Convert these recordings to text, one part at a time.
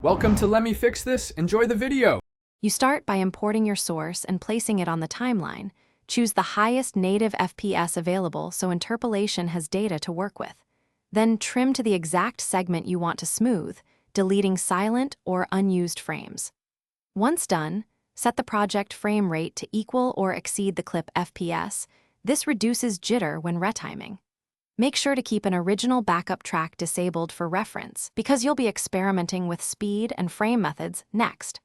Welcome to Let Me Fix This. Enjoy the video. You start by importing your source and placing it on the timeline. Choose the highest native FPS available so interpolation has data to work with. Then trim to the exact segment you want to smooth, deleting silent or unused frames. Once done, set the project frame rate to equal or exceed the clip FPS. This reduces jitter when retiming. Make sure to keep an original backup track disabled for reference, because you'll be experimenting with speed and frame methods next.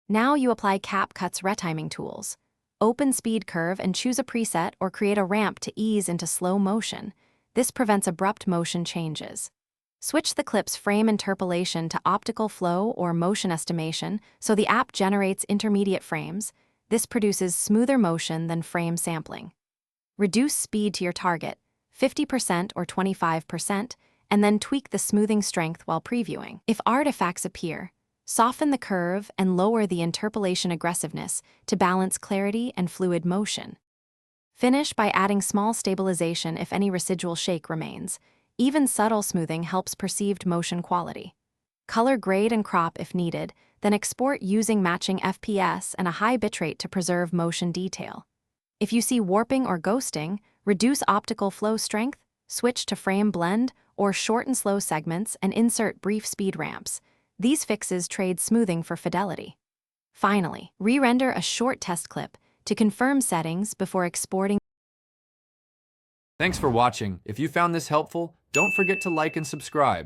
Now you apply Capcut's retiming tools. Open Speed Curve and choose a preset or create a ramp to ease into slow motion. This prevents abrupt motion changes. Switch the clip's frame interpolation to optical flow or motion estimation so the app generates intermediate frames. This produces smoother motion than frame sampling. Reduce speed to your target, 50% or 25%, and then tweak the smoothing strength while previewing. If artifacts appear, soften the curve and lower the interpolation aggressiveness to balance clarity and fluid motion. Finish by adding small stabilization if any residual shake remains. Even subtle smoothing helps perceived motion quality. Color grade and crop if needed, then export using matching FPS and a high bitrate to preserve motion detail. If you see warping or ghosting, reduce optical flow strength, switch to frame blend, or shorten slow segments and insert brief speed ramps. These fixes trade smoothing for fidelity. Finally, re-render a short test clip to confirm settings before exporting. Thanks for watching. If you found this helpful, don't forget to like and subscribe.